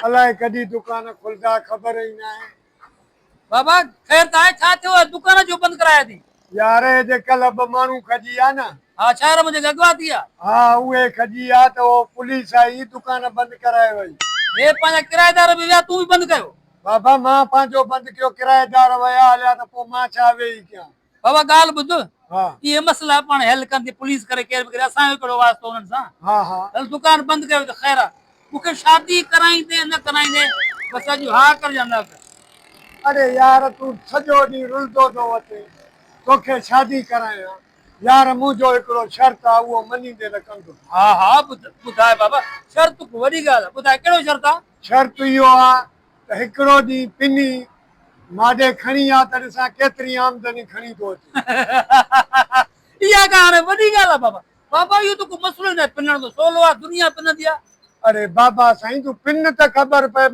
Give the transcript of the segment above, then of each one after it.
अलाए कॾहिं दुकान खुलंदा ख़बर ई न आहे। बाबा खैर ताए छा थियो दुकान जो बंद कराया थी? यार जे कल्ह ब माण्हू खजी आ न। हाँ शहर में गगवा थी हाँ उहे खजी आ त वो पुलिस आई दुकान बंद कराए वई। ये पांजा किराएदार भी विया तू भी बंद कयो? बाबा मां पंहिंजो बंद कयो किराएदार वया हलिया त पोइ मां छा वेही कयां। बाबा गाल बुध हाँ ये मसला पाण हल कंदी पुलिस करे केर भी करे असां जो कहिड़ो वास्तो उन्हनि सां। हाँ हाँ हल दुकान बंद कयो त खैर आहे मूंखे शादी कराईंदे न कराईंदे बस अॼु हा कर जांदा। अरे यार तू सॼो ॾींहुं रुलंदो थो अचे तोखे शादी करायां यार मुंहिंजो हिकिड़ो शर्त आहे उहो मञींदे न कंदो। हाँ हाँ ॿुधाए बाबा शर्त को वॾी ॻाल्हि आहे ॿुधाए कहिड़ो शर्त आहे? शर्त इहो आहे त हिकिड़ो ॾींहुं पिनी माॾे खणी आ त ॾिसां केतिरी आमदनी खणी थो अचे। इहा का हाणे वॾी ॻाल्हि आहे बाबा। बाबा इहो त को मसलो न आहे पिनण जो सोलो आहे दुनिया पिनंदी आहे। अरे बाबा साईं तू पिन त ख़बर पए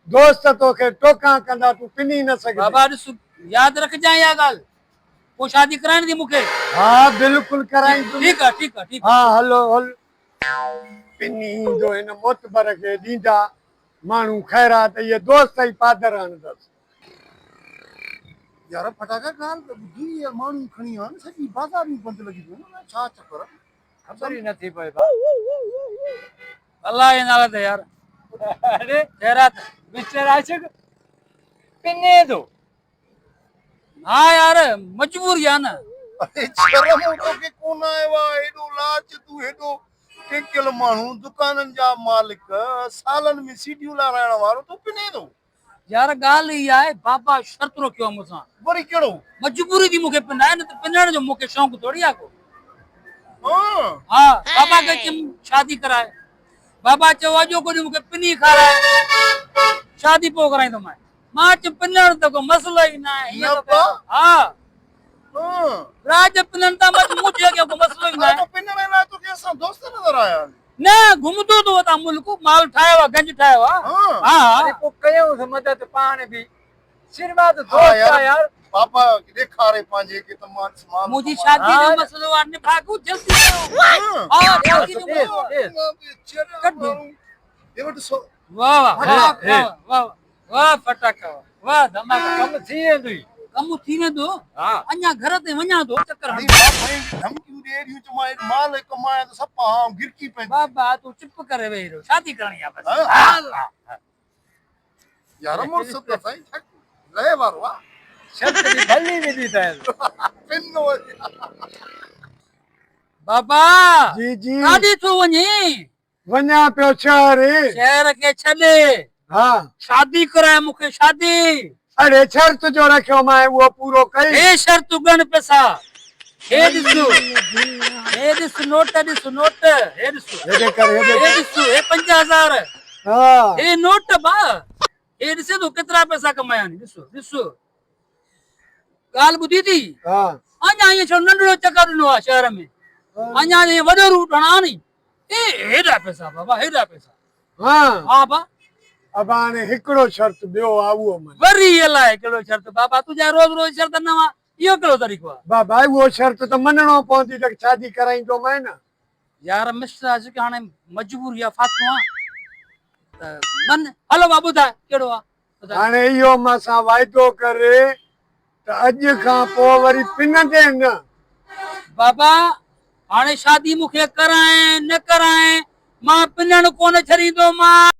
दोस्त तोखे टोका कंदा तू पिनी न सघे। बाबा ॾिस यादि रखजांइ इहा ॻाल्हि पोइ शादी कराइणी थी मूंखे। हाँ बिल्कुलु कराईंदुमि। ठीकु आहे ठीकु आहे ठीकु आहे। हाँ हलो हल पिनी ईंदो हिन मोतबर खे ॾींदा माण्हू ख़ैरात इहे दोस्त ई पादर हणंदसि। यार फटाका ॻाल्हि त ॿुधी यार माण्हू खणी आ न सॼी बाज़ार में बंदि लॻी पियो न छा चक्कर आहे? ख़बर ई नथी पए अल्लाह जे नाले ते यार। अरे खैरात मिस्टर आशिक पिने दो। हाँ यार मजबूरी आहे न। अरे शर्म तोखे कोन आयो आहे हेॾो लाच तूं हेॾो टेकियल माण्हू दुकाननि जा मालिक सालनि में सीटियूं लाराइण वारो तूं पिने थो। यार ॻाल्हि ई आहे बाबा शर्त रखियो आहे मूंसां वरी कहिड़ो? मजबूरी थी मूंखे पिनाए न त पिनण जो मूंखे शौक़ु थोड़ी आहे को। हाँ हाँ बाबा खे चयमि शादी कराए बाबा चयो अॼो को ॾींहुं मूंखे पिनी खाराए शादी पोइ कराईंदोमांइ। मां चयो पिनण त को मसलो ई न आहे। न बा? हाँ हाँ राज पिननि था मुंहिंजे अॻियां को मसलो ई न आहे। पिनण लाइ तोखे असां दोस्त नज़र आया न घुमंदो थो वतां मुल्क माल ठाहियो आहे गंज ठाहियो आहे। हाँ हाँ अरे पोइ कयूं मदद पाण बि सिरवा त हाँ यार पापा ॾेखारे पंहिंजे के त मां माल मुंहिंजी शादी जो मसलो आहे निभागू जल्दी हाँ जल्दी ये वटि सो वाह वाह वाह वाह वाह फटाका वाह धमाका कम थी वेंदो कम थी वेंदो। अञा घर ते वञा थो चक्कर अरे बाबा धमकियूं ॾे रहियूं चमाए माल कमाए त सभु हाँ गिरकी पए। बाबा तू चुप करे वेही रहो शादी करणी आहे बस। यार मोर सब त साईं छक लहे वारो आ शर्त भी भली विधी त पिनो बाबा जी जी काॾे थो वञे? वञा पियो शहर के छॾे हाँ शादी कराए मूंखे शादी। अरे शर्त जो रखियो मां उहो पूरो कई। हे शर्त गण पैसा हे ॾिस नोट ॾिस नोट हे ॾिस हेॾे कर हेॾे हे ॾिस हे 50,000 हाँ हे नोट बा हे ॾिसे तो केतिरा पैसा कमाया आहिनि ॾिसो ॾिसो। ॻाल्हि ॿुधी थी हाँ अञा ईअं छो नंढड़ो चकर ॾिनो आहे शहर में अञा ईअं वॾो रूट हणा नी हेॾा पैसा बाबा हेॾा पैसा। हाँ हा बा अब हाणे हिकिड़ो शर्त ॿियो आहे उहो मन वरी अलाए कहिड़ो शर्त बाबा तुंहिंजा रोज़ रोज़ शर्त न वा इहो कहिड़ो तरीक़ो आहे? बाबा उहो शर्त त मञणो पवंदी त शादी कराईंदोमांइ न। यार मिस्टर आशिक हाणे मजबूरी आहे फातिमा त मन हलो बाबू ॿुधाए कहिड़ो आहे? हाणे इहो मां वाइदो करे त अॼु खां पोइ वरी पिनंदे न। बाबा हाणे शादी मूंखे कराए न कराए मां पिनण कोन छॾींदो मां।